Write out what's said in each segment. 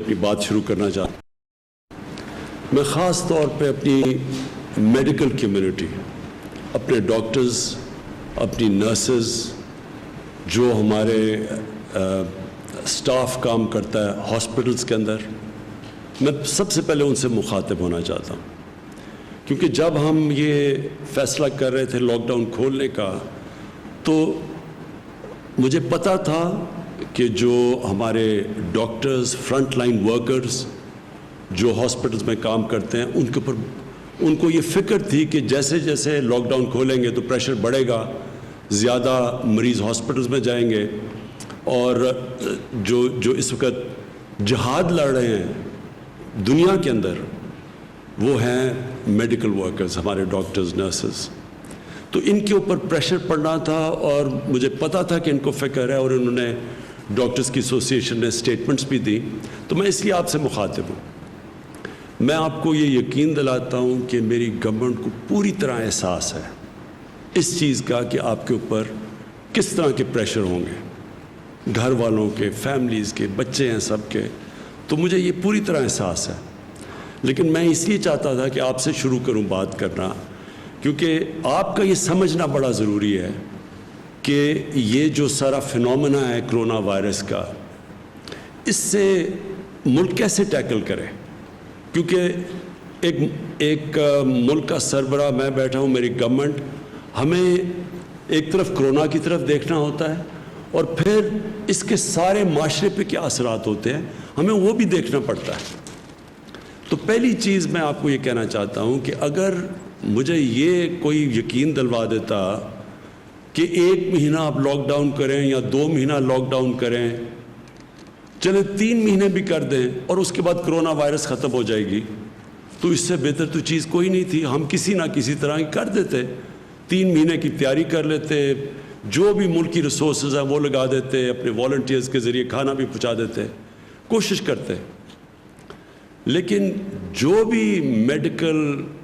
اپنی بات شروع کرنا چاہتا ہوں۔ میں خاص طور پہ اپنی میڈیکل کمیونٹی، اپنے ڈاکٹرز، اپنی نرسز، جو ہمارے سٹاف کام کرتا ہے ہاسپٹلز کے اندر، میں سب سے پہلے ان سے مخاطب ہونا چاہتا ہوں، کیونکہ جب ہم یہ فیصلہ کر رہے تھے لاک ڈاؤن کھولنے کا تو مجھے پتہ تھا کہ جو ہمارے ڈاکٹرز، فرنٹ لائن ورکرز جو ہاسپٹلز میں کام کرتے ہیں، ان کے اوپر ان کو یہ فکر تھی کہ جیسے جیسے لاک ڈاؤن کھولیں گے تو پریشر بڑھے گا، زیادہ مریض ہاسپٹلز میں جائیں گے، اور جو اس وقت جہاد لڑ رہے ہیں دنیا کے اندر وہ ہیں میڈیکل ورکرز، ہمارے ڈاکٹرز، نرسز، تو ان کے اوپر پریشر پڑنا تھا، اور مجھے پتا تھا کہ ان کو فکر ہے، اور انہوں نے ڈاکٹرز کی ایسوسی ایشن نے اسٹیٹمنٹس بھی دی، تو میں اس لیے آپ سے مخاطب ہوں۔ میں آپ کو یہ یقین دلاتا ہوں کہ میری گورنمنٹ کو پوری طرح احساس ہے اس چیز کا کہ آپ کے اوپر کس طرح کے پریشر ہوں گے، گھر والوں کے، فیملیز کے، بچے ہیں سب کے، تو مجھے یہ پوری طرح احساس ہے، لیکن میں اس لیے چاہتا تھا کہ آپ سے شروع کروں بات کرنا، کیونکہ آپ کا یہ سمجھنا بڑا ضروری ہے کہ یہ جو سارا فینومینا ہے کرونا وائرس کا، اس سے ملک کیسے ٹیکل کرے، کیونکہ ایک ملک کا سربراہ میں بیٹھا ہوں، میری گورنمنٹ، ہمیں ایک طرف کرونا کی طرف دیکھنا ہوتا ہے، اور پھر اس کے سارے معاشرے پہ کیا اثرات ہوتے ہیں ہمیں وہ بھی دیکھنا پڑتا ہے۔ تو پہلی چیز میں آپ کو یہ کہنا چاہتا ہوں کہ اگر مجھے یہ کوئی یقین دلوا دیتا کہ 1 مہینہ آپ لاک ڈاؤن کریں یا 2 مہینہ لاک ڈاؤن کریں، چلے 3 مہینے بھی کر دیں اور اس کے بعد کرونا وائرس ختم ہو جائے گی، تو اس سے بہتر تو چیز کوئی نہیں تھی۔ ہم کسی نہ کسی طرح کر دیتے، 3 مہینے کی تیاری کر لیتے، جو بھی ملک کی ریسورسز ہیں وہ لگا دیتے، اپنے والنٹیئرز کے ذریعے کھانا بھی پہنچا دیتے، کوشش کرتے۔ لیکن جو بھی میڈیکل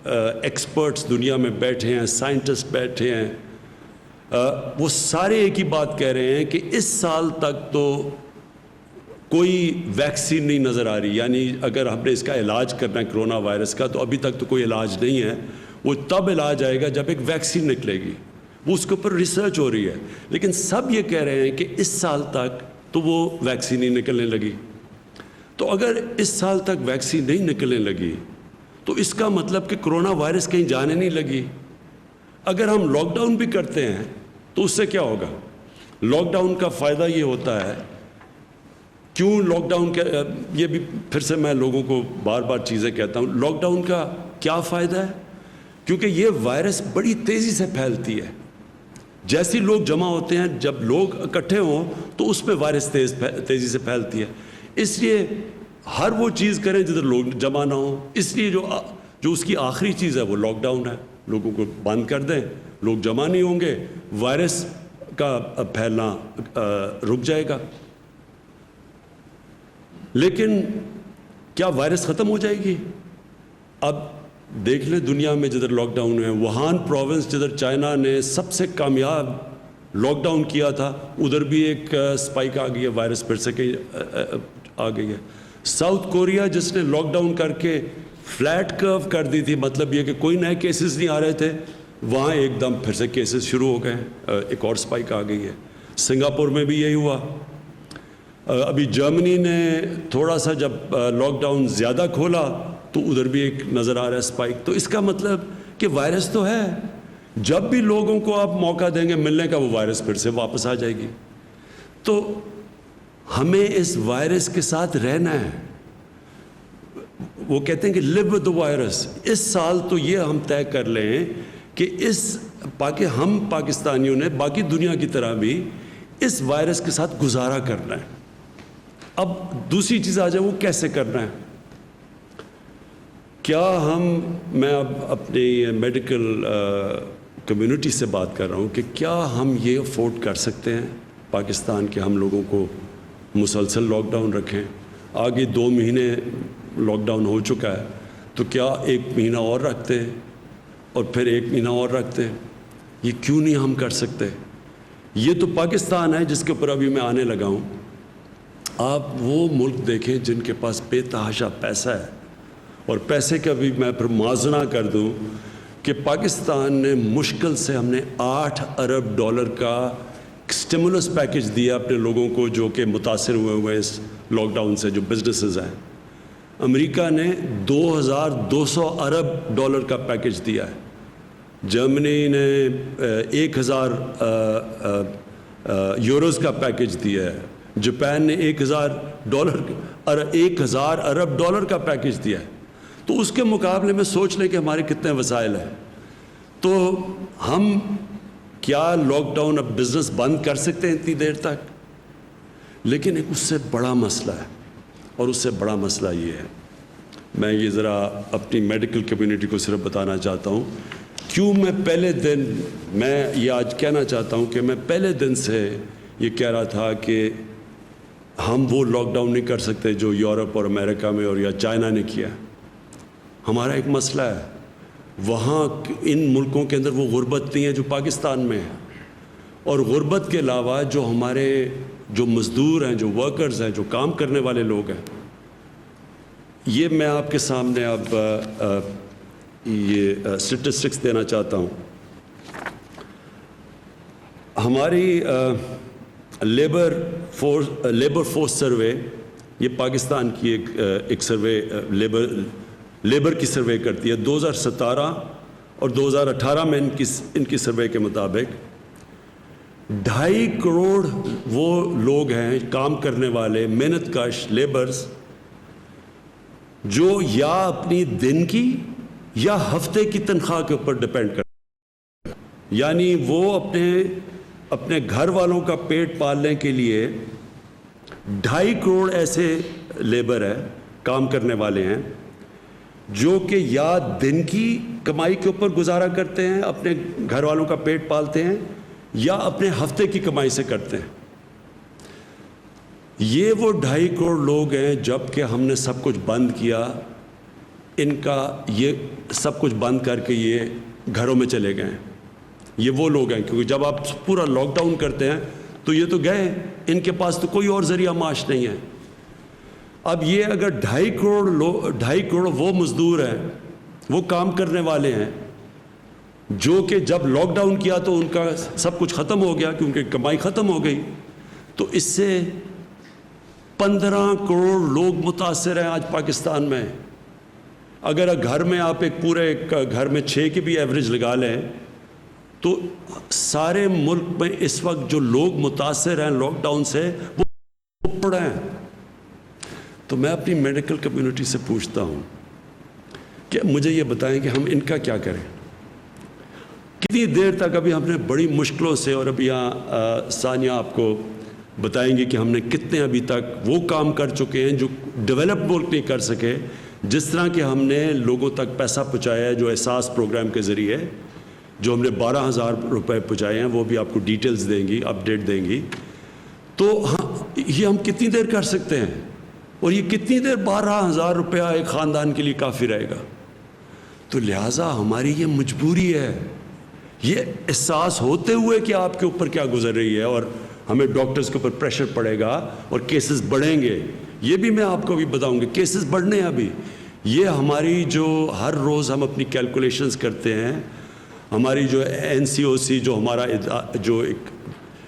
ایکسپرٹس دنیا میں بیٹھے ہیں، سائنٹسٹ بیٹھے ہیں، وہ سارے ایک ہی بات کہہ رہے ہیں کہ اس سال تک تو کوئی ویکسین نہیں نظر آ رہی، یعنی اگر ہم نے اس کا علاج کرنا ہے کرونا وائرس کا تو ابھی تک تو کوئی علاج نہیں ہے، وہ تب علاج آئے گا جب ایک ویکسین نکلے گی، وہ اس کے اوپر ریسرچ ہو رہی ہے، لیکن سب یہ کہہ رہے ہیں کہ اس سال تک تو وہ ویکسین ہی نکلنے لگی۔ تو اگر اس سال تک ویکسین نہیں نکلنے لگی تو اس کا مطلب کہ کرونا وائرس کہیں جانے نہیں لگی۔ اگر ہم لاک ڈاؤن بھی کرتے ہیں تو اس سے کیا ہوگا؟ لاک ڈاؤن کا فائدہ یہ ہوتا ہے، کیوں لاک ڈاؤن کا، یہ بھی پھر سے میں لوگوں کو بار بار چیزیں کہتا ہوں، لاک ڈاؤن کا کیا فائدہ ہے؟ کیونکہ یہ وائرس بڑی تیزی سے پھیلتی ہے، جیسے لوگ جمع ہوتے ہیں، جب لوگ اکٹھے ہوں تو اس پہ وائرس تیزی سے پھیلتی ہے، اس لیے ہر وہ چیز کریں جدھر لوگ جمع نہ ہوں، اس لیے جو اس کی آخری چیز ہے وہ لاک ڈاؤن ہے، لوگوں کو بند کر دیں، لوگ جمع نہیں ہوں گے، وائرس کا پھیلنا رک جائے گا۔ لیکن کیا وائرس ختم ہو جائے گی؟ اب دیکھ لیں دنیا میں جدھر لاک ڈاؤن ہے، ووہان پروونس جدھر چائنا نے سب سے کامیاب لاک ڈاؤن کیا تھا، ادھر بھی ایک سپائک آ گئی ہے، وائرس پھر سے آ گئی ہے۔ ساؤتھ کوریا جس نے لاک ڈاؤن کر کے فلیٹ کرو کر دی تھی، مطلب یہ کہ کوئی نئے کیسز نہیں آ رہے تھے، وہاں ایک دم پھر سے کیسز شروع ہو گئے، ایک اور سپائک آ گئی ہے۔ سنگاپور میں بھی یہی ہوا۔ ابھی جرمنی نے تھوڑا سا جب لاک ڈاؤن زیادہ کھولا تو ادھر بھی ایک نظر آ رہا ہے سپائک۔ تو اس کا مطلب کہ وائرس تو ہے، جب بھی لوگوں کو آپ موقع دیں گے ملنے کا، وہ وائرس پھر سے واپس آ جائے گی۔ تو ہمیں اس وائرس کے ساتھ رہنا ہے۔ وہ کہتے ہیں کہ live with the virus۔ اس سال تو یہ ہم طے کر لیں کہ ہم پاکستانیوں نے باقی دنیا کی طرح بھی اس وائرس کے ساتھ گزارا کرنا ہے۔ اب دوسری چیز آ جائے، وہ کیسے کرنا ہے؟ میں اب اپنی میڈیکل کمیونٹی سے بات کر رہا ہوں کہ کیا ہم یہ افورڈ کر سکتے ہیں پاکستان کے ہم لوگوں کو مسلسل لاک ڈاؤن رکھیں؟ آگے 2 مہینے لاک ڈاؤن ہو چکا ہے، تو کیا 1 مہینہ اور رکھتے ہیں اور پھر 1 مہینہ اور رکھتے ہیں؟ یہ کیوں نہیں ہم کر سکتے؟ یہ تو پاکستان ہے جس کے اوپر ابھی میں آنے لگا ہوں۔ آپ وہ ملک دیکھیں جن کے پاس بے تحاشا پیسہ ہے، اور پیسے کا بھی میں پھر موازنہ کر دوں کہ پاکستان نے مشکل سے ہم نے $8 ارب کا اسٹیمولس پیکج دیا اپنے لوگوں کو جو کہ متاثر ہوئے اس لاک ڈاؤن سے، جو بزنسز ہیں۔ امریکہ نے $2200 ارب کا پیکج دیا ہے، جرمنی نے 1000 یوروز کا پیکج دیا ہے، جاپان نے $1000 ارب کا پیکج دیا ہے۔ تو اس کے مقابلے میں سوچ لیں کہ ہمارے کتنے وسائل ہیں۔ تو ہم کیا لاک ڈاؤن اب بزنس بند کر سکتے ہیں اتنی دیر تک؟ لیکن ایک اس سے بڑا مسئلہ ہے، اور اس سے بڑا مسئلہ یہ ہے، میں یہ ذرا اپنی میڈیکل کمیونٹی کو صرف بتانا چاہتا ہوں کیوں میں پہلے دن میں یہ آج کہنا چاہتا ہوں کہ میں پہلے دن سے یہ کہہ رہا تھا کہ ہم وہ لاک ڈاؤن نہیں کر سکتے جو یورپ اور امریکہ میں اور یا چائنا نے کیا۔ ہمارا ایک مسئلہ ہے، وہاں ان ملکوں کے اندر وہ غربت نہیں ہے جو پاکستان میں ہے، اور غربت کے علاوہ جو ہمارے جو مزدور ہیں، جو ورکرز ہیں، جو کام کرنے والے لوگ ہیں، یہ میں آپ کے سامنے اب یہ اسٹیٹسٹکس دینا چاہتا ہوں۔ ہماری لیبر فورس سروے، یہ پاکستان کی ایک سروے لیبر کی سروے کرتی ہے، 2017 اور 2018 میں ان کی سروے کے مطابق 2.5 کروڑ وہ لوگ ہیں کام کرنے والے محنت کش لیبرز جو یا اپنی دن کی یا ہفتے کی تنخواہ کے اوپر ڈپینڈ کرتے ہیں، یعنی وہ اپنے گھر والوں کا پیٹ پالنے کے لیے 2.5 کروڑ ایسے لیبر ہیں، کام کرنے والے ہیں جو کہ یا دن کی کمائی کے اوپر گزارا کرتے ہیں، اپنے گھر والوں کا پیٹ پالتے ہیں، یا اپنے ہفتے کی کمائی سے کرتے ہیں۔ یہ وہ 2.5 کروڑ لوگ ہیں جب کہ ہم نے سب کچھ بند کیا، ان کا یہ سب کچھ بند کر کے یہ گھروں میں چلے گئے ہیں۔ یہ وہ لوگ ہیں، کیونکہ جب آپ پورا لاک ڈاؤن کرتے ہیں تو یہ تو گئے، ان کے پاس تو کوئی اور ذریعہ معاش نہیں ہے۔ اب یہ اگر 2.5 کروڑ وہ مزدور ہیں، وہ کام کرنے والے ہیں جو کہ جب لاک ڈاؤن کیا تو ان کا سب کچھ ختم ہو گیا کیونکہ کمائی ختم ہو گئی، تو اس سے 15 کروڑ لوگ متاثر ہیں آج پاکستان میں۔ اگر گھر میں آپ ایک پورے گھر میں 6 کی بھی ایوریج لگا لیں تو سارے ملک میں اس وقت جو لوگ متاثر ہیں لاک ڈاؤن سے وہ پڑے ہیں۔ تو میں اپنی میڈیکل کمیونٹی سے پوچھتا ہوں کہ مجھے یہ بتائیں کہ ہم ان کا کیا کریں، کتنی دیر تک؟ ابھی ہم نے بڑی مشکلوں سے، اور ابھی یہاں ثانیہ آپ کو بتائیں گے کہ ہم نے کتنے ابھی تک وہ کام کر چکے ہیں جو ڈیولپ ملک نہیں کر سکے، جس طرح کہ ہم نے لوگوں تک پیسہ پہنچایا ہے جو احساس پروگرام کے ذریعے، جو ہم نے 12,000 روپے پہنچائے ہیں، وہ بھی آپ کو ڈیٹیلز دیں گی، اپڈیٹ دیں گی۔ تو ہاں، یہ ہم کتنی دیر کر سکتے ہیں، اور یہ کتنی دیر 12,000 روپیہ ایک خاندان کے لیے کافی رہے گا؟ تو لہٰذا ہماری یہ مجبوری ہے، یہ احساس ہوتے ہوئے کہ آپ کے اوپر کیا گزر رہی ہے، اور ہمیں ڈاکٹرز کے اوپر پریشر پڑے گا اور کیسز بڑھیں گے۔ یہ بھی میں آپ کو بھی بتاؤں گا، کیسز بڑھنے ہیں ابھی۔ یہ ہماری جو ہر روز ہم اپنی کیلکولیشنز کرتے ہیں، ہماری جو NCOC جو ہمارا جو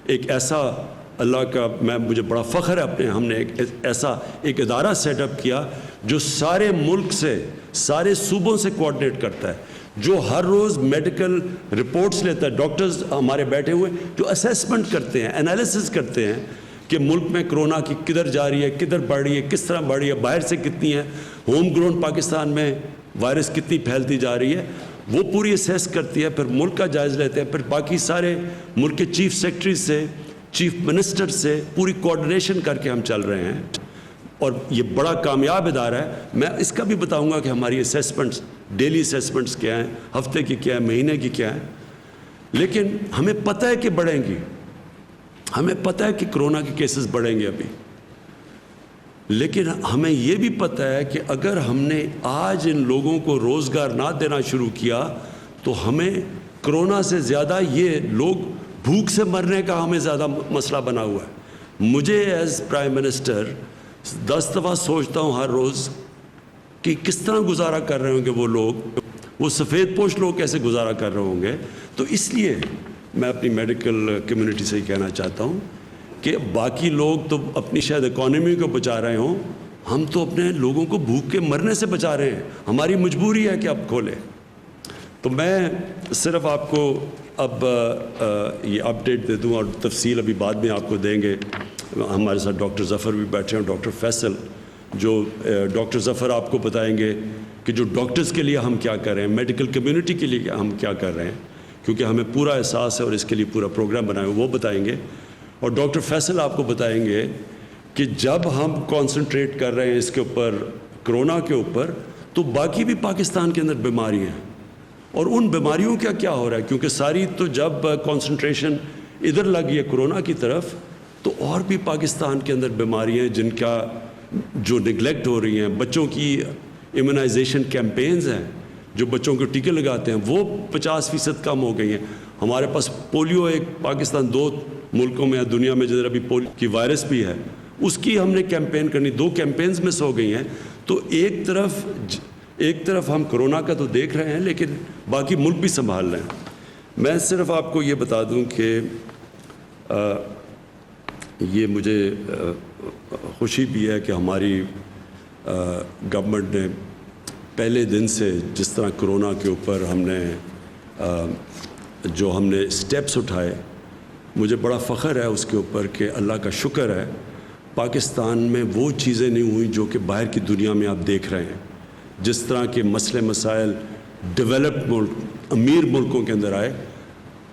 ایک ایسا، اللہ کا مجھے بڑا فخر ہے ہم نے ایسا ایک ادارہ سیٹ اپ کیا جو سارے ملک سے، سارے صوبوں سے کوآرڈینیٹ کرتا ہے، جو ہر روز میڈیکل رپورٹس لیتا ہے، ڈاکٹرز ہمارے بیٹھے ہوئے جو اسیسمنٹ کرتے ہیں، انالیسس کرتے ہیں کہ ملک میں کرونا کی کدھر جا رہی ہے، کدھر بڑھ رہی ہے، کس طرح بڑھ رہی ہے، باہر سے کتنی ہے، ہوم گرون پاکستان میں وائرس کتنی پھیلتی جا رہی ہے، وہ پوری اسیس کرتی ہے، پھر ملک کا جائزہ لیتے ہیں، پھر باقی سارے ملک کے چیف سیکرٹری سے، چیف منسٹر سے پوری کوآرڈینیشن کر کے ہم چل رہے ہیں، اور یہ بڑا کامیاب ادارہ ہے۔ میں اس کا بھی بتاؤں گا کہ ہماری اسیسمنٹس، ڈیلی اسیسمنٹس کیا ہیں، ہفتے کی کیا ہے، مہینے کی کیا ہے، لیکن ہمیں پتہ ہے کہ بڑھیں گی، ہمیں پتہ ہے کہ کرونا کے کیسز بڑھیں گے ابھی، لیکن ہمیں یہ بھی پتہ ہے کہ اگر ہم نے آج ان لوگوں کو روزگار نہ دینا شروع کیا تو ہمیں کرونا سے زیادہ یہ لوگ بھوک سے مرنے کا ہمیں زیادہ مسئلہ بنا ہوا ہے۔ مجھے ایز پرائم منسٹر 10 دفعہ سوچتا ہوں ہر روز کہ کس طرح گزارا کر رہے ہوں گے وہ لوگ، وہ سفید پوش لوگ کیسے گزارا کر رہے ہوں گے. تو اس لیے میں اپنی میڈیکل کمیونٹی سے ہی کہنا چاہتا ہوں کہ باقی لوگ تو اپنی شاید اکانومی کو بچا رہے ہوں، ہم تو اپنے لوگوں کو بھوک کے مرنے سے بچا رہے ہیں. ہماری مجبوری ہے کہ اب کھولیں. تو میں صرف آپ کو اب یہ اپڈیٹ دے دوں، اور تفصیل ابھی بعد میں آپ کو دیں گے. ہمارے ساتھ ڈاکٹر ظفر بھی بیٹھے ہیں، ڈاکٹر فیصل، جو ڈاکٹر ظفر آپ کو بتائیں گے کہ جو ڈاکٹرز کے لیے ہم کیا کر رہے ہیں، میڈیکل کمیونٹی کے لیے ہم کیا کر رہے ہیں، کیونکہ ہمیں پورا احساس ہے اور اس کے لیے پورا پروگرام بنایا ہے، وہ بتائیں گے. اور ڈاکٹر فیصل آپ کو بتائیں گے کہ جب ہم کانسنٹریٹ کر رہے ہیں اس کے اوپر، کرونا کے اوپر، تو باقی بھی پاکستان کے اندر بیماریاں ہیں، اور ان بیماریوں کا کیا ہو رہا ہے، کیونکہ ساری تو جب کانسنٹریشن ادھر لگی ہے کرونا کی طرف، تو اور بھی پاکستان کے اندر بیماریاں ہیں جن کا جو نگلیکٹ ہو رہی ہیں. بچوں کی ایمونائزیشن کیمپینز ہیں، جو بچوں کو ٹیکے لگاتے ہیں، وہ 50% کم ہو گئی ہیں. ہمارے پاس پولیو ایک پاکستان 2 ملکوں میں دنیا میں جدھر ابھی پولیو کی وائرس بھی ہے، اس کی ہم نے کیمپین کرنی، 2 کیمپینز مس ہو گئی ہیں. تو ایک طرف ہم کرونا کا تو دیکھ رہے ہیں، لیکن باقی ملک بھی سنبھال رہے ہیں. میں صرف آپ کو یہ بتا دوں کہ یہ مجھے خوشی بھی ہے کہ ہماری گورنمنٹ نے پہلے دن سے جس طرح کرونا کے اوپر ہم نے جو ہم نے اسٹیپس اٹھائے، مجھے بڑا فخر ہے اس کے اوپر کہ اللہ کا شکر ہے پاکستان میں وہ چیزیں نہیں ہوئیں جو کہ باہر کی دنیا میں آپ دیکھ رہے ہیں. جس طرح کے مسئلے مسائل ڈیولپڈ ملک، امیر ملکوں کے اندر آئے،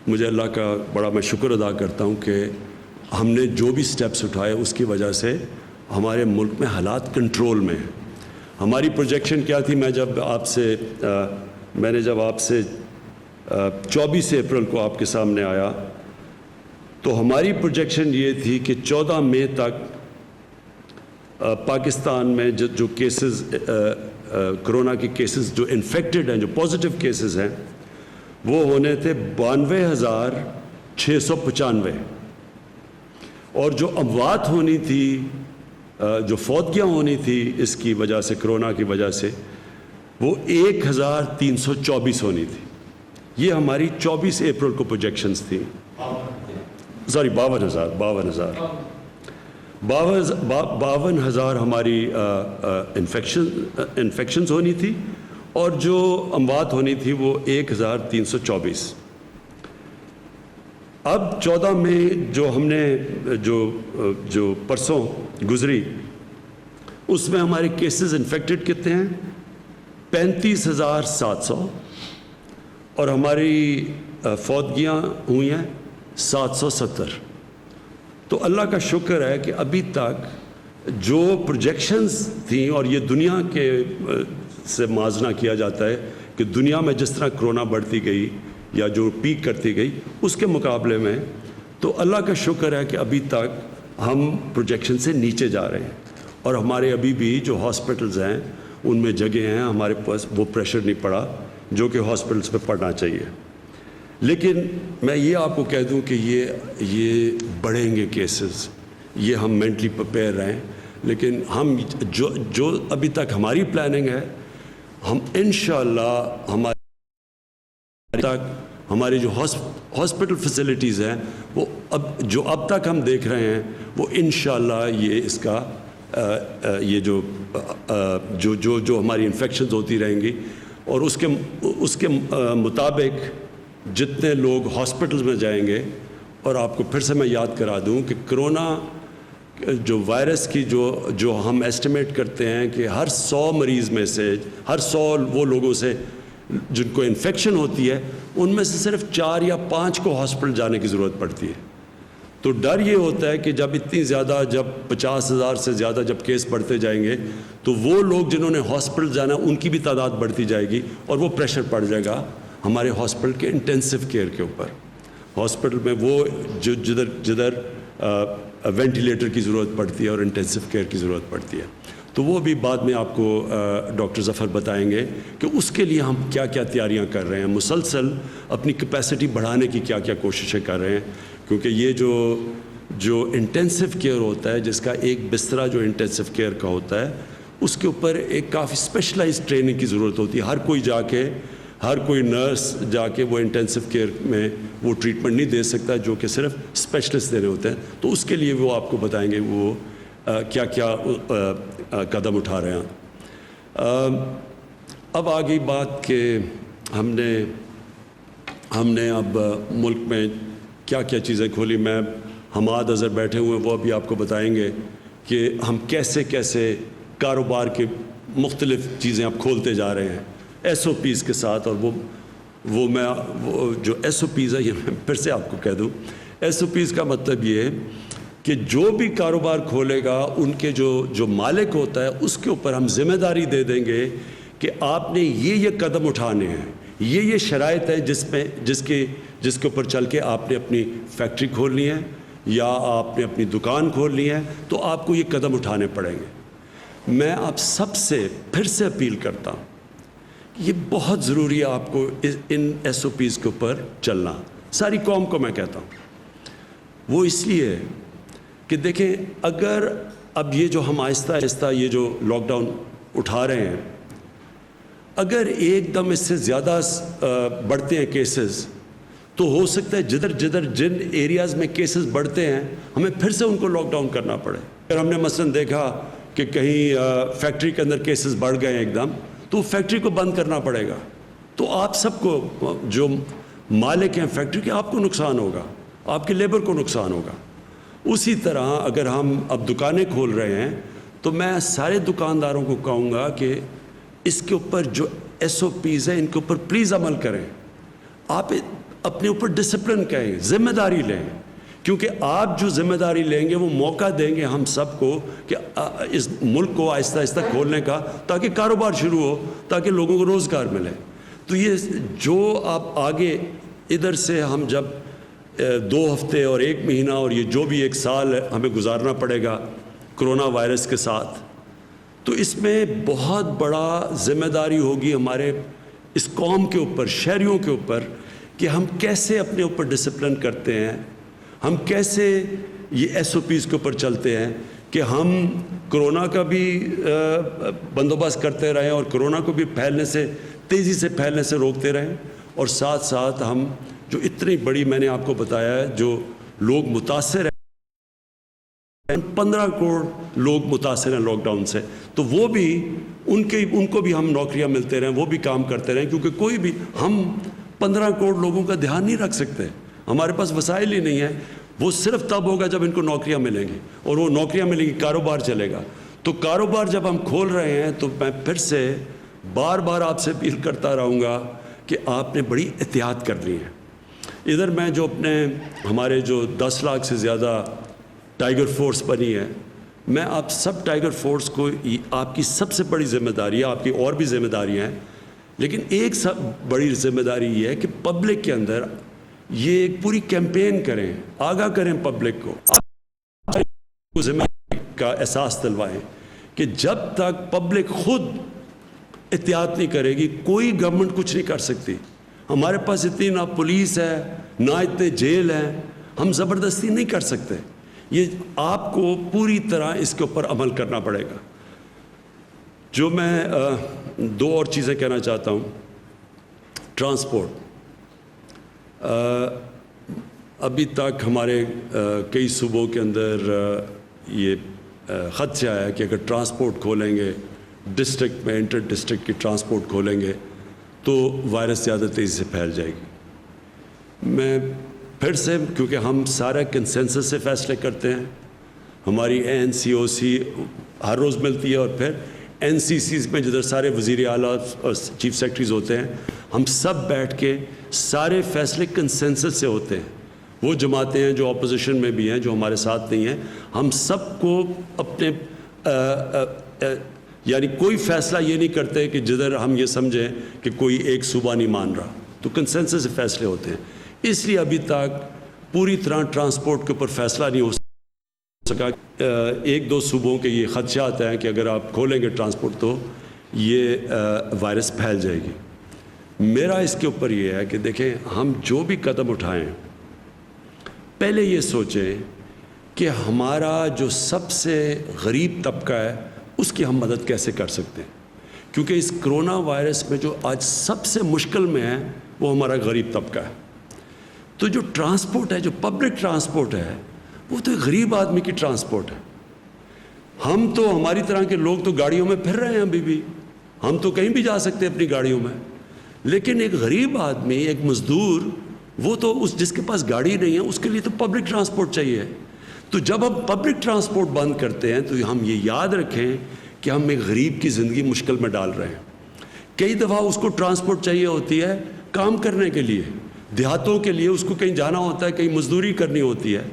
مجھے اللہ کا بڑا میں شکر ادا کرتا ہوں کہ ہم نے جو بھی سٹیپس اٹھائے اس کی وجہ سے ہمارے ملک میں حالات کنٹرول میں ہیں. ہماری پروجیکشن کیا تھی، میں جب آپ سے 24 اپریل کو آپ کے سامنے آیا تو ہماری پروجیکشن یہ تھی کہ 14 مئی تک پاکستان میں جو کیسز کرونا کے کیسز جو انفیکٹڈ ہیں، جو پازیٹیو کیسز ہیں، وہ ہونے تھے 92,695، اور جو اموات ہونی تھی، جو فوتگیاں ہونی تھی اس کی وجہ سے، کرونا کی وجہ سے، وہ 1,324 ہونی تھی. یہ ہماری 24 اپریل کو پروجیکشنز تھیں. 52,000 ہماری انفیکشنز ہونی تھی، اور جو اموات ہونی تھی وہ 1,324. اب 14 مئی جو ہم نے جو پرسوں گزری، اس میں ہمارے کیسز انفیکٹڈ کتنے ہیں؟ 35,700، اور ہماری فوتگیاں ہوئی ہیں 770. تو اللہ کا شکر ہے کہ ابھی تک جو پروجیکشنز تھیں، اور یہ دنیا کے سے موازنہ کیا جاتا ہے کہ دنیا میں جس طرح کرونا بڑھتی گئی یا جو پیک کرتی گئی، اس کے مقابلے میں تو اللہ کا شکر ہے کہ ابھی تک ہم پروجیکشن سے نیچے جا رہے ہیں. اور ہمارے ابھی بھی جو ہاسپٹلز ہیں ان میں جگہ ہیں، ہمارے پاس وہ پریشر نہیں پڑا جو کہ ہاسپٹلز پہ پڑنا چاہیے. لیکن میں یہ آپ کو کہہ دوں کہ یہ بڑھیں گے کیسز، یہ ہم مینٹلی پریپیئر رہیں. لیکن ہم جو ابھی تک ہماری پلاننگ ہے، ہم انشاءاللہ ہماری جو ہاسپٹل فیسلٹیز ہیں، وہ اب تک ہم دیکھ رہے ہیں، وہ انشاءاللہ یہ اس کا یہ جو ہماری انفیکشنز ہوتی رہیں گی، اور اس کے مطابق جتنے لوگ ہاسپٹلز میں جائیں گے. اور آپ کو پھر سے میں یاد کرا دوں کہ کرونا جو وائرس کی جو ہم ایسٹیمیٹ کرتے ہیں کہ ہر 100 مریض میں سے، ہر 100 وہ لوگوں سے جن کو انفیکشن ہوتی ہے، ان میں سے صرف 4 یا 5 کو ہاسپٹل جانے کی ضرورت پڑتی ہے. تو ڈر یہ ہوتا ہے کہ جب اتنی زیادہ، جب 50,000 سے زیادہ جب کیس بڑھتے جائیں گے، تو وہ لوگ جنہوں نے ہاسپٹل جانا ان کی بھی تعداد بڑھتی جائے گی، اور وہ پریشر پڑ جائے گا ہمارے ہاسپٹل کے انٹینسو کیئر کے اوپر. ہاسپٹل میں وہ جدھر وینٹیلیٹر کی ضرورت پڑتی ہے اور انٹینسو کیئر کی ضرورت پڑتی ہے. تو وہ بھی بعد میں آپ کو ڈاکٹر ظفر بتائیں گے کہ اس کے لیے ہم کیا کیا تیاریاں کر رہے ہیں، مسلسل اپنی کیپیسٹی بڑھانے کی کیا کیا کوششیں کر رہے ہیں. کیونکہ یہ جو جو انٹینسو کیئر ہوتا ہے، جس کا ایک بسترا جو انٹینسو کیئر کا ہوتا ہے، اس کے اوپر ایک کافی اسپیشلائز ٹریننگ کی ضرورت ہوتی ہے. ہر کوئی نرس جا کے وہ انٹینسو کیئر میں وہ ٹریٹمنٹ نہیں دے سکتا جو کہ صرف اسپیشلسٹ دینے ہوتے ہیں. تو اس کے لیے وہ آپ کو بتائیں گے وہ کیا کیا قدم اٹھا رہے ہیں. اب آگئی بات کہ ہم نے اب ملک میں کیا کیا چیزیں کھولی. میں حماد اظہر بیٹھے ہوئے ہیں، وہ ابھی آپ کو بتائیں گے کہ ہم کیسے کیسے کاروبار کے مختلف چیزیں اب کھولتے جا رہے ہیں ایس او پیز کے ساتھ. اور وہ جو ایس او پیز ہے، یہ میں پھر سے آپ کو کہہ دوں، ایس او پیز کا مطلب یہ ہے کہ جو بھی کاروبار کھولے گا ان کے جو مالک ہوتا ہے اس کے اوپر ہم ذمہ داری دے دیں گے کہ آپ نے یہ قدم اٹھانے ہیں، یہ شرائط ہے جس کے اوپر چل کے آپ نے اپنی فیکٹری کھولنی ہے یا آپ نے اپنی دکان کھولنی ہے، تو آپ کو یہ قدم اٹھانے پڑیں گے. میں آپ سب سے پھر سے اپیل کرتا ہوں، یہ بہت ضروری ہے آپ کو ان ایس او پیز کے اوپر چلنا. ساری قوم کو میں کہتا ہوں، وہ اس لیے کہ دیکھیں، اگر اب یہ جو ہم آہستہ آہستہ یہ جو لاک ڈاؤن اٹھا رہے ہیں، اگر ایک دم اس سے زیادہ بڑھتے ہیں کیسز، تو ہو سکتا ہے جن ایریاز میں کیسز بڑھتے ہیں ہمیں پھر سے ان کو لاک ڈاؤن کرنا پڑے. اگر ہم نے مثلاً دیکھا کہ کہیں فیکٹری کے اندر کیسز بڑھ گئے ہیں ایک دم، تو فیکٹری کو بند کرنا پڑے گا. تو آپ سب کو، جو مالک ہیں فیکٹری کے، آپ کو نقصان ہوگا، آپ کے لیبر کو نقصان ہوگا. اسی طرح اگر ہم اب دکانیں کھول رہے ہیں تو میں سارے دکانداروں کو کہوں گا کہ اس کے اوپر جو ایس او پیز ہیں ان کے اوپر پلیز عمل کریں. آپ اپنے اوپر ڈسپلن کہیں، ذمہ داری لیں، کیونکہ آپ جو ذمہ داری لیں گے وہ موقع دیں گے ہم سب کو کہ اس ملک کو آہستہ آہستہ کھولنے کا، تاکہ کاروبار شروع ہو، تاکہ لوگوں کو روزگار ملے. تو یہ جو آپ آگے ادھر سے ہم جب 2 ہفتے اور 1 مہینہ اور یہ جو بھی 1 سال ہمیں گزارنا پڑے گا کرونا وائرس کے ساتھ، تو اس میں بہت بڑا ذمہ داری ہوگی ہمارے اس قوم کے اوپر، شہریوں کے اوپر، کہ ہم کیسے اپنے اوپر ڈسپلن کرتے ہیں، ہم کیسے یہ ایس او پیز کے اوپر چلتے ہیں کہ ہم کرونا کا بھی بندوبست کرتے رہیں اور کرونا کو بھی تیزی سے پھیلنے سے روکتے رہیں، اور ساتھ ساتھ ہم جو اتنی بڑی، میں نے آپ کو بتایا ہے، جو لوگ متاثر ہیں، 15 کروڑ لوگ متاثر ہیں لاک ڈاؤن سے، تو وہ بھی ان کو بھی ہم نوکریاں ملتے رہیں، وہ بھی کام کرتے رہیں، کیونکہ کوئی بھی ہم 15 کروڑ لوگوں کا دھیان نہیں رکھ سکتے، ہمارے پاس وسائل ہی نہیں ہیں. وہ صرف تب ہوگا جب ان کو نوکریاں ملیں گی، اور وہ نوکریاں ملیں گی، کاروبار چلے گا. تو کاروبار جب ہم کھول رہے ہیں تو میں پھر سے بار بار آپ سے اپیل کرتا رہوں گا کہ آپ نے بڑی احتیاط کرنی ہے. ادھر میں جو ہمارے جو 10 لاکھ سے زیادہ ٹائیگر فورس بنی ہے، میں آپ سب ٹائیگر فورس کو، آپ کی سب سے بڑی ذمہ داری ہے، آپ کی اور بھی ذمہ داریاں ہیں، لیکن ایک سب بڑی ذمہ داری یہ ہے کہ پبلک کے اندر یہ ایک پوری کیمپین کریں، آگاہ کریں پبلک کو، ذمہ داری کا احساس دلوائیں کہ جب تک پبلک خود احتیاط نہیں کرے گی، کوئی گورنمنٹ کچھ نہیں کر سکتی. ہمارے پاس اتنی نہ پولیس ہے، نہ اتنے جیل ہیں، ہم زبردستی نہیں کر سکتے. یہ آپ کو پوری طرح اس کے اوپر عمل کرنا پڑے گا. جو میں 2 اور چیزیں کہنا چاہتا ہوں. ٹرانسپورٹ، ابھی تک ہمارے کئی صوبوں کے اندر یہ خدشہ ہے کہ اگر ٹرانسپورٹ کھولیں گے، ڈسٹرکٹ میں انٹر ڈسٹرکٹ کی ٹرانسپورٹ کھولیں گے تو وائرس زیادہ تیزی سے پھیل جائے گی. میں پھر سے، کیونکہ ہم سارا کنسنسس سے فیصلے کرتے ہیں، ہماری NCOC ہر روز ملتی ہے، اور پھر NCCs میں جدھر سارے وزیر اعلیٰ اور چیف سیکرٹریز ہوتے ہیں، ہم سب بیٹھ کے سارے فیصلے کنسنسس سے ہوتے ہیں. وہ جماعتیں ہیں جو اپوزیشن میں بھی ہیں، جو ہمارے ساتھ نہیں ہیں، ہم سب کو اپنے یعنی کوئی فیصلہ یہ نہیں کرتے کہ جدھر ہم یہ سمجھیں کہ کوئی ایک صوبہ نہیں مان رہا، تو کنسنسس سے فیصلے ہوتے ہیں. اس لیے ابھی تک پوری طرح ٹرانسپورٹ کے اوپر فیصلہ نہیں ہو سکا. 1-2 صوبوں کے یہ خدشات ہیں کہ اگر آپ کھولیں گے ٹرانسپورٹ تو یہ وائرس پھیل جائے گی. میرا اس کے اوپر یہ ہے کہ دیکھیں، ہم جو بھی قدم اٹھائیں، پہلے یہ سوچیں کہ ہمارا جو سب سے غریب طبقہ ہے اس کی ہم مدد کیسے کر سکتے ہیں، کیونکہ اس کرونا وائرس میں جو آج سب سے مشکل میں ہے وہ ہمارا غریب طبقہ ہے. تو جو ٹرانسپورٹ ہے، جو پبلک ٹرانسپورٹ ہے، وہ تو ایک غریب آدمی کی ٹرانسپورٹ ہے. ہم تو ہماری طرح کے لوگ تو گاڑیوں میں پھر رہے ہیں ابھی بھی، ہم تو کہیں بھی جا سکتے ہیں اپنی گاڑیوں میں، لیکن ایک غریب آدمی، ایک مزدور، وہ تو جس کے پاس گاڑی نہیں ہے اس کے لیے تو پبلک ٹرانسپورٹ چاہیے. تو جب ہم پبلک ٹرانسپورٹ بند کرتے ہیں تو ہم یہ یاد رکھیں کہ ہم ایک غریب کی زندگی مشکل میں ڈال رہے ہیں. کئی دفعہ اس کو ٹرانسپورٹ چاہیے ہوتی ہے کام کرنے کے لیے، دیہاتوں کے لیے اس کو کہیں جانا ہوتا ہے، کہیں مزدوری کرنی ہوتی ہے،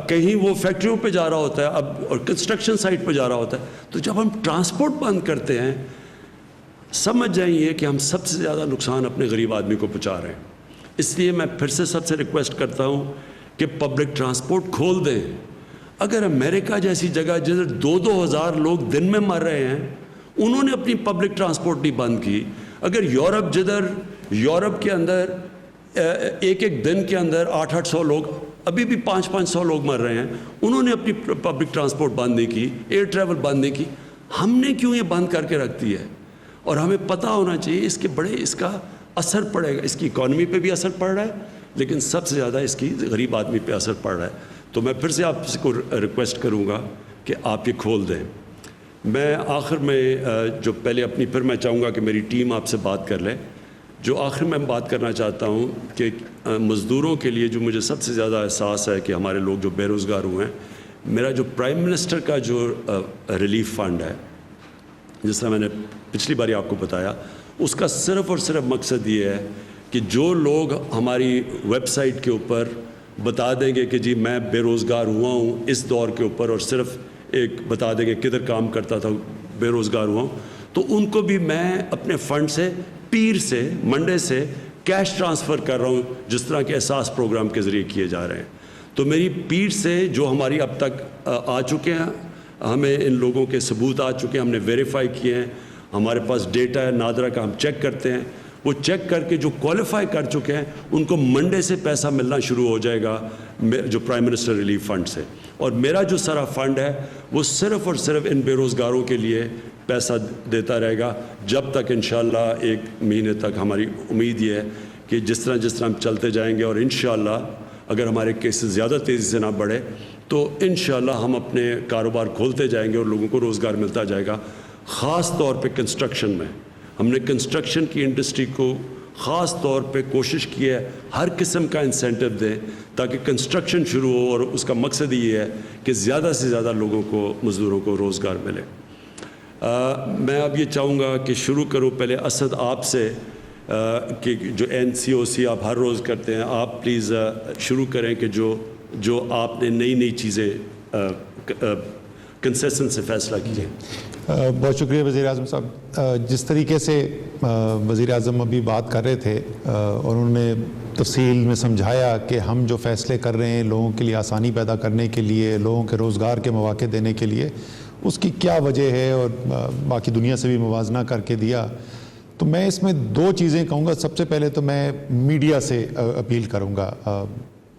کہیں وہ فیکٹریوں پہ جا رہا ہوتا ہے اب، اور کنسٹرکشن سائٹ پہ جا رہا ہوتا ہے. تو جب ہم ٹرانسپورٹ بند کرتے ہیں سمجھ جائیے کہ ہم سب سے زیادہ نقصان اپنے غریب آدمی کو پہنچا رہے ہیں. اس لیے میں پھر سے سب سے ریکویسٹ کرتا ہوں کہ پبلک ٹرانسپورٹ کھول دیں. اگر امریکہ جیسی جگہ جدھر 2,000 لوگ دن میں مر رہے ہیں انہوں نے اپنی پبلک ٹرانسپورٹ نہیں بند کی، اگر یورپ کے اندر ایک دن کے اندر 800 لوگ، ابھی بھی 500 لوگ مر رہے ہیں، انہوں نے اپنی پبلک ٹرانسپورٹ بند نہیں کی، ایئر ٹریول بند نہیں کی، ہم نے کیوں یہ بند کر کے رکھ دی ہے؟ اور ہمیں پتہ ہونا چاہیے اس کا اثر پڑے گا، اس کی اکانومی پہ بھی اثر پڑ رہا ہے، لیکن سب سے زیادہ اس کی غریب آدمی پہ اثر پڑ رہا ہے. تو میں پھر سے آپ کو ریکویسٹ کروں گا کہ آپ یہ کھول دیں. میں آخر میں جو پہلے پھر میں چاہوں گا کہ میری ٹیم آپ سے بات کر لے. جو آخر میں بات کرنا چاہتا ہوں کہ مزدوروں کے لیے جو مجھے سب سے زیادہ احساس ہے کہ ہمارے لوگ جو بے روزگار ہوئے ہیں، میرا جو پرائم منسٹر کا جو ریلیف فنڈ ہے، جس طرح میں نے پچھلی باری آپ کو بتایا، اس کا صرف اور صرف مقصد یہ ہے کہ جو لوگ ہماری ویب سائٹ کے اوپر بتا دیں گے کہ جی میں بے روزگار ہوا ہوں اس دور کے اوپر، اور صرف ایک بتا دیں گے کدھر کام کرتا تھا بے روزگار ہوا ہوں، تو ان کو بھی میں اپنے فنڈ سے پیر سے منڈے سے کیش ٹرانسفر کر رہا ہوں، جس طرح کے احساس پروگرام کے ذریعے کیے جا رہے ہیں. تو میری پیر سے جو ہماری اب تک آ چکے ہیں، ہمیں ان لوگوں کے ثبوت آ چکے ہیں، ہم نے ویریفائی کیے ہیں، ہمارے پاس ڈیٹا ہے نادرا کا، ہم چیک کرتے ہیں، وہ چیک کر کے جو کوالیفائی کر چکے ہیں ان کو منڈے سے پیسہ ملنا شروع ہو جائے گا جو پرائم منسٹر ریلیف فنڈ سے. اور میرا جو سارا فنڈ ہے وہ صرف اور صرف ان بے روزگاروں کے لیے پیسہ دیتا رہے گا جب تک انشاءاللہ 1 مہینے تک. ہماری امید یہ ہے کہ جس طرح ہم چلتے جائیں گے، اور انشاءاللہ اگر ہمارے کیسز زیادہ تیزی سے نہ بڑھے تو انشاءاللہ ہم اپنے کاروبار کھولتے جائیں گے اور لوگوں کو روزگار ملتا جائے گا. خاص طور پہ کنسٹرکشن میں ہم نے کنسٹرکشن کی انڈسٹری کو خاص طور پہ کوشش کی ہے ہر قسم کا انسینٹو دیں تاکہ کنسٹرکشن شروع ہو، اور اس کا مقصد یہ ہے کہ زیادہ سے زیادہ لوگوں کو، مزدوروں کو روزگار ملے. میں اب یہ چاہوں گا کہ شروع کروں پہلے اسد آپ سے کہ جو NCOC آپ ہر روز کرتے ہیں، آپ پلیز شروع کریں کہ جو آپ نے نئی چیزیں کنسیسن سے فیصلہ کیے. بہت شکریہ وزیر اعظم صاحب. جس طریقے سے وزیر اعظم ابھی بات کر رہے تھے اور انہوں نے تفصیل میں سمجھایا کہ ہم جو فیصلے کر رہے ہیں لوگوں کے لیے آسانی پیدا کرنے کے لیے، لوگوں کے روزگار کے مواقع دینے کے لیے، اس کی کیا وجہ ہے، اور باقی دنیا سے بھی موازنہ کر کے دیا. تو میں اس میں 2 چیزیں کہوں گا. سب سے پہلے تو میں میڈیا سے اپیل کروں گا.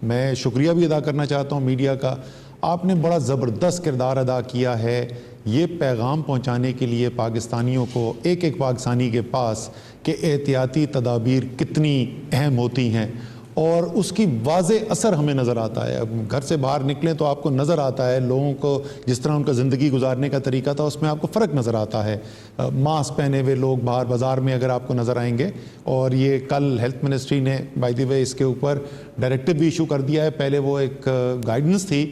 میں شکریہ بھی ادا کرنا چاہتا ہوں میڈیا کا. آپ نے بڑا زبردست کردار ادا کیا ہے یہ پیغام پہنچانے کے لیے پاکستانیوں کو، ایک پاکستانی کے پاس، کہ احتیاطی تدابیر کتنی اہم ہوتی ہیں، اور اس کی واضح اثر ہمیں نظر آتا ہے. اب گھر سے باہر نکلیں تو آپ کو نظر آتا ہے لوگوں کو جس طرح ان کا زندگی گزارنے کا طریقہ تھا اس میں آپ کو فرق نظر آتا ہے. ماسک پہنے ہوئے لوگ باہر بازار میں اگر آپ کو نظر آئیں گے، اور یہ کل ہیلتھ منسٹری نے بائی دی وے اس کے اوپر ڈائریکٹو بھی ایشو کر دیا ہے. پہلے وہ ایک گائیڈنس تھی.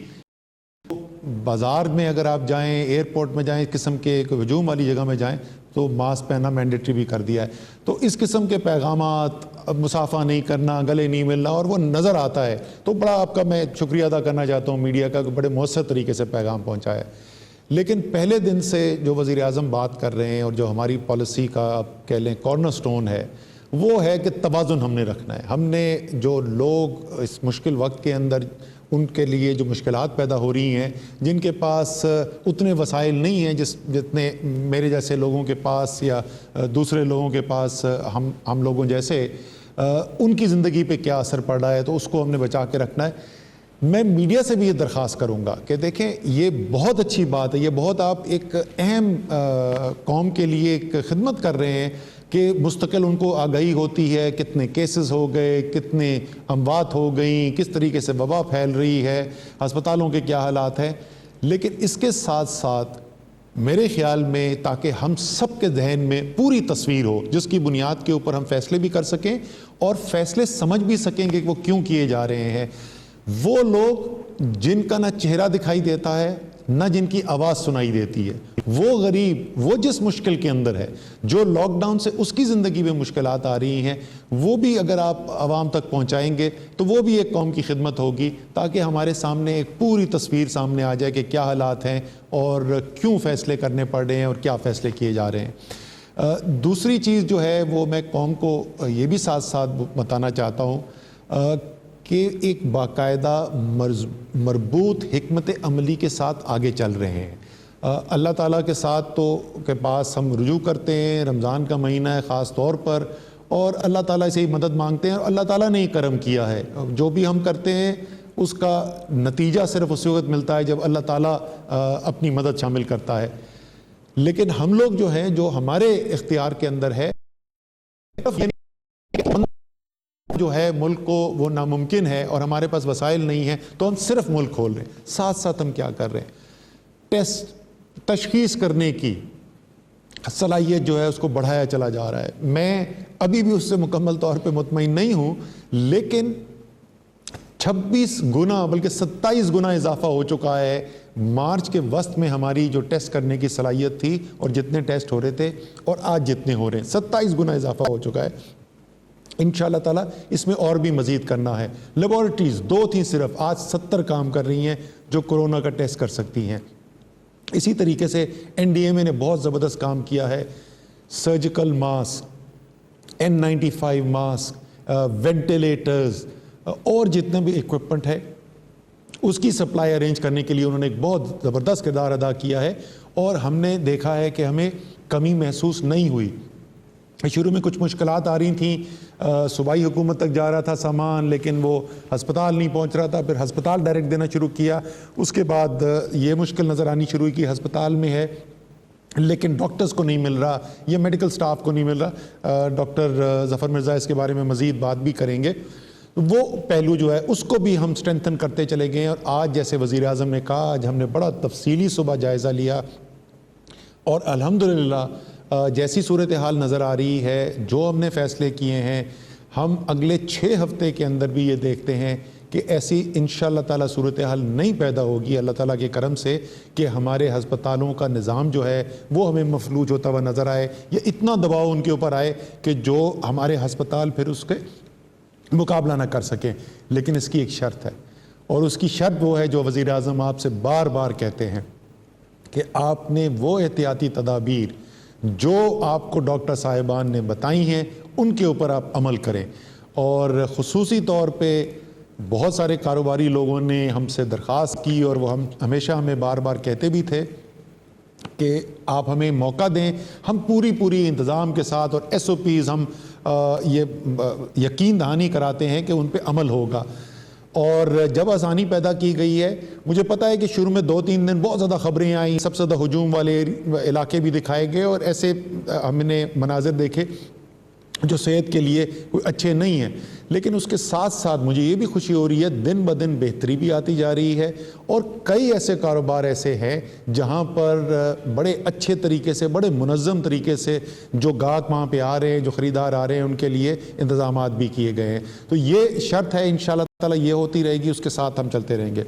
بازار میں اگر آپ جائیں، ایئرپورٹ میں جائیں، اس قسم کے ایک ہجوم والی جگہ میں جائیں تو ماسک پہننا مینڈیٹری بھی کر دیا ہے. تو اس قسم کے پیغامات، مصافحہ نہیں کرنا، گلے نہیں ملنا، اور وہ نظر آتا ہے. تو بڑا آپ کا میں شکریہ ادا کرنا چاہتا ہوں میڈیا کا کہ بڑے مؤثر طریقے سے پیغام پہنچایا ہے. لیکن پہلے دن سے جو وزیر اعظم بات کر رہے ہیں اور جو ہماری پالیسی کا آپ کہہ لیں کارنر سٹون ہے، وہ ہے کہ توازن ہم نے رکھنا ہے. ہم نے جو لوگ اس مشکل وقت کے اندر ان کے لیے جو مشکلات پیدا ہو رہی ہیں، جن کے پاس اتنے وسائل نہیں ہیں جتنے میرے جیسے لوگوں کے پاس یا دوسرے لوگوں کے پاس، ہم لوگوں جیسے، ان کی زندگی پہ کیا اثر پڑ رہا ہے، تو اس کو ہم نے بچا کے رکھنا ہے. میں میڈیا سے بھی یہ درخواست کروں گا کہ دیکھیں یہ بہت اچھی بات ہے, یہ بہت آپ ایک اہم قوم کے لیے ایک خدمت کر رہے ہیں کہ مستقل ان کو آگاہی ہوتی ہے کتنے کیسز ہو گئے, کتنے اموات ہو گئیں, کس طریقے سے وبا پھیل رہی ہے, ہسپتالوں کے کیا حالات ہیں. لیکن اس کے ساتھ ساتھ میرے خیال میں تاکہ ہم سب کے ذہن میں پوری تصویر ہو جس کی بنیاد کے اوپر ہم فیصلے بھی کر سکیں اور فیصلے سمجھ بھی سکیں کہ وہ کیوں کیے جا رہے ہیں, وہ لوگ جن کا نہ چہرہ دکھائی دیتا ہے نہ جن کی آواز سنائی دیتی ہے, وہ غریب, وہ جس مشکل کے اندر ہے, جو لاک ڈاؤن سے اس کی زندگی میں مشکلات آ رہی ہیں, وہ بھی اگر آپ عوام تک پہنچائیں گے تو وہ بھی ایک قوم کی خدمت ہوگی تاکہ ہمارے سامنے ایک پوری تصویر سامنے آ جائے کہ کیا حالات ہیں اور کیوں فیصلے کرنے پڑ رہے ہیں اور کیا فیصلے کیے جا رہے ہیں. دوسری چیز جو ہے وہ میں قوم کو یہ بھی ساتھ ساتھ بتانا چاہتا ہوں کہ ایک باقاعدہ مربوط حکمت عملی کے ساتھ آگے چل رہے ہیں. اللہ تعالیٰ کے ساتھ تو کے پاس ہم رجوع کرتے ہیں, رمضان کا مہینہ ہے خاص طور پر, اور اللہ تعالیٰ سے ہی مدد مانگتے ہیں اور اللہ تعالیٰ نے ہی کرم کیا ہے. جو بھی ہم کرتے ہیں اس کا نتیجہ صرف اسی وقت ملتا ہے جب اللہ تعالیٰ اپنی مدد شامل کرتا ہے. لیکن ہم لوگ جو ہیں, جو ہمارے اختیار کے اندر ہے, جو ہے ملک کو وہ ناممکن ہے اور ہمارے پاس وسائل نہیں ہیں تو ہم صرف ملک کھول رہے ہیں. ساتھ ساتھ ہم کیا کر رہے ہیں, ٹیسٹ تشخیص کرنے کی صلاحیت جو ہے اس کو بڑھایا چلا جا رہا ہے. میں ابھی بھی اس سے مکمل طور پہ مطمئن نہیں ہوں, لیکن 26 گنا بلکہ 27 گنا اضافہ ہو چکا ہے مارچ کے وسط میں ہماری جو ٹیسٹ کرنے کی صلاحیت تھی اور جتنے ٹیسٹ ہو رہے تھے اور آج جتنے ہو رہے ہیں, 27 گنا اضافہ ہو چکا ہے. انشاءاللہ تعالیٰ اس میں اور بھی مزید کرنا ہے. لیبارٹریز 2 تھیں صرف, آج 70 کام کر رہی ہیں جو کورونا کا ٹیسٹ کر سکتی ہیں. اسی طریقے سے NDMA نے بہت زبردست کام کیا ہے. Surgical mask, N95 mask, ventilators اور جتنا بھی ایکوپمنٹ ہے اس کی سپلائی ارینج کرنے کے لیے انہوں نے ایک بہت زبردست کردار ادا کیا ہے اور ہم نے دیکھا ہے کہ ہمیں کمی محسوس نہیں ہوئی. شروع میں کچھ مشکلات آ رہی تھیں, صوبائی حکومت تک جا رہا تھا سامان لیکن وہ ہسپتال نہیں پہنچ رہا تھا, پھر ہسپتال ڈائریکٹ دینا شروع کیا. اس کے بعد یہ مشکل نظر آنی شروع کی ہسپتال میں ہے لیکن ڈاکٹرز کو نہیں مل رہا یا میڈیکل سٹاف کو نہیں مل رہا. ڈاکٹر ظفر مرزا اس کے بارے میں مزید بات بھی کریں گے. وہ پہلو جو ہے اس کو بھی ہم سٹرینتھن کرتے چلے گئے اور آج جیسے وزیر اعظم نے کہا, آج ہم نے بڑا تفصیلی صبح جائزہ لیا اور الحمدللہ جیسی صورتحال نظر آ رہی ہے, جو ہم نے فیصلے کیے ہیں, ہم اگلے 6 ہفتے کے اندر بھی یہ دیکھتے ہیں کہ ایسی انشاءاللہ تعالیٰ صورتحال نہیں پیدا ہوگی اللہ تعالیٰ کے کرم سے کہ ہمارے ہسپتالوں کا نظام جو ہے وہ ہمیں مفلوج ہوتا ہوا نظر آئے یا اتنا دباؤ ان کے اوپر آئے کہ جو ہمارے ہسپتال پھر اس کے مقابلہ نہ کر سکیں. لیکن اس کی ایک شرط ہے اور اس کی شرط وہ ہے جو وزیر اعظم آپ سے بار بار کہتے ہیں کہ آپ نے وہ احتیاطی تدابیر جو آپ کو ڈاکٹر صاحبان نے بتائی ہیں ان کے اوپر آپ عمل کریں. اور خصوصی طور پہ بہت سارے کاروباری لوگوں نے ہم سے درخواست کی اور وہ ہمیشہ ہمیں بار بار کہتے بھی تھے کہ آپ ہمیں موقع دیں, ہم پوری انتظام کے ساتھ اور SOPs ہم یہ یقین دہانی کراتے ہیں کہ ان پہ عمل ہوگا. اور جب آسانی پیدا کی گئی ہے, مجھے پتا ہے کہ شروع میں 2-3 دن بہت زیادہ خبریں آئیں, سب سے زیادہ ہجوم والے علاقے بھی دکھائے گئے اور ایسے ہم نے مناظر دیکھے جو صحت کے لیے کوئی اچھے نہیں ہیں. لیکن اس کے ساتھ ساتھ مجھے یہ بھی خوشی ہو رہی ہے دن بدن بہتری بھی آتی جا رہی ہے اور کئی ایسے کاروبار ایسے ہیں جہاں پر بڑے اچھے طریقے سے, بڑے منظم طریقے سے جو گاہک وہاں پہ آ رہے ہیں, جو خریدار آ رہے ہیں, ان کے لیے انتظامات بھی کیے گئے ہیں. تو یہ شرط ہے انشاءاللہ تعالیٰ یہ ہوتی رہے گی, اس کے ساتھ ہم چلتے رہیں گے.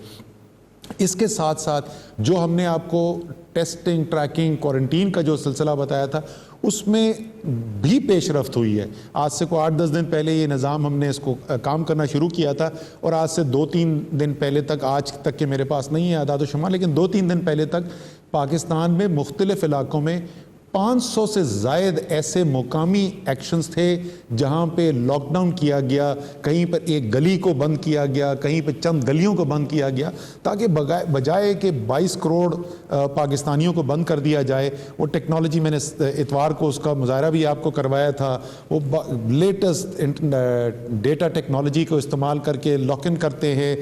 اس کے ساتھ ساتھ جو ہم نے آپ کو ٹیسٹنگ, ٹریکنگ, کوارنٹین کا جو سلسلہ بتایا تھا اس میں بھی پیش رفت ہوئی ہے. آج سے کوئی 8-10 دن پہلے یہ نظام ہم نے اس کو کام کرنا شروع کیا تھا اور آج سے 2-3 دن پہلے تک, آج تک کہ میرے پاس نہیں ہے اعداد و شمار, لیکن 2-3 دن پہلے تک پاکستان میں مختلف علاقوں میں 500 سے زائد ایسے مقامی ایکشنز تھے جہاں پہ لاک ڈاؤن کیا گیا، کہیں پر ایک گلی کو بند کیا گیا، کہیں پہ چند گلیوں کو بند کیا گیا، تاکہ بجائے کہ 22 کروڑ پاکستانیوں کو بند کر دیا جائے، وہ ٹیکنالوجی میں نے اتوار کو اس کا مظاہرہ بھی آپ کو کروایا تھا، وہ لیٹسٹ ڈیٹا ٹیکنالوجی کو استعمال کر کے لاک ان کرتے ہیں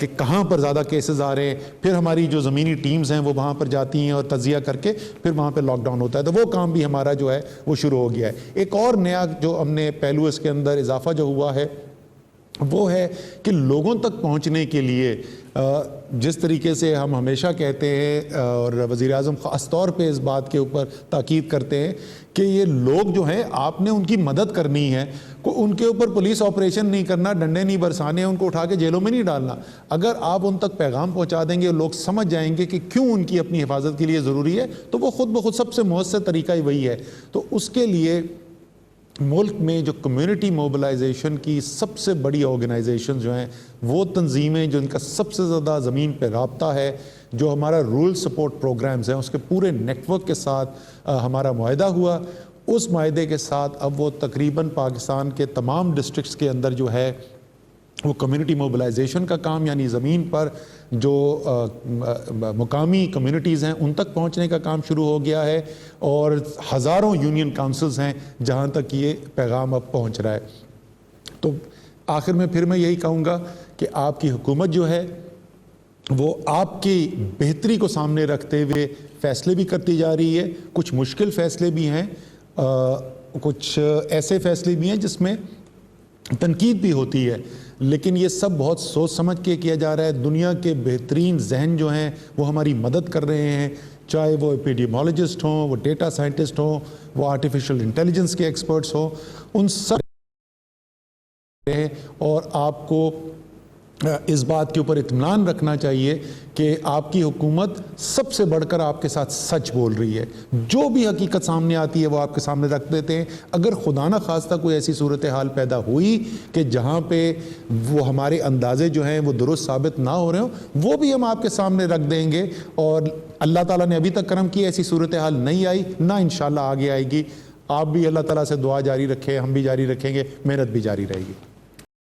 کہ کہاں پر زیادہ کیسز آ رہے ہیں، پھر ہماری جو زمینی ٹیمز ہیں وہ وہاں پر جاتی ہیں اور تجزیہ کر کے پھر وہاں پہ لاک ڈاؤن ہوتا ہے۔ تو وہ کام بھی ہمارا جو ہے وہ شروع ہو گیا ہے۔ ایک اور نیا جو ہم نے پہلو اس کے اندر اضافہ جو ہوا ہے وہ ہے کہ لوگوں تک پہنچنے کے لیے جس طریقے سے ہم ہمیشہ کہتے ہیں اور وزیر اعظم خاص طور پہ اس بات کے اوپر تاکید کرتے ہیں کہ یہ لوگ جو ہیں آپ نے ان کی مدد کرنی ہے، ان کے اوپر پولیس آپریشن نہیں کرنا، ڈنڈے نہیں برسانے، ان کو اٹھا کے جیلوں میں نہیں ڈالنا۔ اگر آپ ان تک پیغام پہنچا دیں گے، لوگ سمجھ جائیں گے کہ کیوں ان کی اپنی حفاظت کے لیے ضروری ہے، تو وہ خود بخود سب سے مؤثر طریقہ ہی وہی ہے۔ تو اس کے لیے ملک میں جو کمیونٹی موبلائزیشن کی سب سے بڑی آرگنائزیشن جو ہیں، وہ تنظیمیں جو ان کا سب سے زیادہ زمین پہ رابطہ ہے، جو ہمارا رورل سپورٹ پروگرامز ہیں، اس کے پورے نیٹ ورک کے ساتھ ہمارا معاہدہ ہوا۔ اس معاہدے کے ساتھ اب وہ تقریباً پاکستان کے تمام ڈسٹرکٹس کے اندر جو ہے وہ کمیونٹی موبلائزیشن کا کام، یعنی زمین پر جو مقامی کمیونٹیز ہیں ان تک پہنچنے کا کام شروع ہو گیا ہے، اور ہزاروں یونین کاؤنسلز ہیں جہاں تک یہ پیغام اب پہنچ رہا ہے۔ تو آخر میں پھر میں یہی کہوں گا کہ آپ کی حکومت جو ہے وہ آپ کی بہتری کو سامنے رکھتے ہوئے فیصلے بھی کرتی جا رہی ہے۔ کچھ مشکل فیصلے بھی ہیں، کچھ ایسے فیصلے بھی ہیں جس میں تنقید بھی ہوتی ہے، لیکن یہ سب بہت سوچ سمجھ کے کیا جا رہا ہے۔ دنیا کے بہترین ذہن جو ہیں وہ ہماری مدد کر رہے ہیں، چاہے وہ ایپیڈیمولوجسٹ ہوں، وہ ڈیٹا سائنٹسٹ ہوں، وہ آرٹیفیشل انٹیلیجنس کے ایکسپرٹس ہوں، ان سب ہیں۔ اور آپ کو اس بات کے اوپر اطمینان رکھنا چاہیے کہ آپ کی حکومت سب سے بڑھ کر آپ کے ساتھ سچ بول رہی ہے۔ جو بھی حقیقت سامنے آتی ہے وہ آپ کے سامنے رکھ دیتے ہیں۔ اگر خدا نہ خواستہ کوئی ایسی صورتحال پیدا ہوئی کہ جہاں پہ وہ ہمارے اندازے جو ہیں وہ درست ثابت نہ ہو رہے ہوں، وہ بھی ہم آپ کے سامنے رکھ دیں گے، اور اللہ تعالیٰ نے ابھی تک کرم کیا، ایسی صورتحال نہیں آئی، نہ انشاءاللہ آگے آئے گی۔ آپ بھی اللہ تعالیٰ سے دعا جاری رکھیں، ہم بھی جاری رکھیں گے، محنت بھی جاری رہے گی۔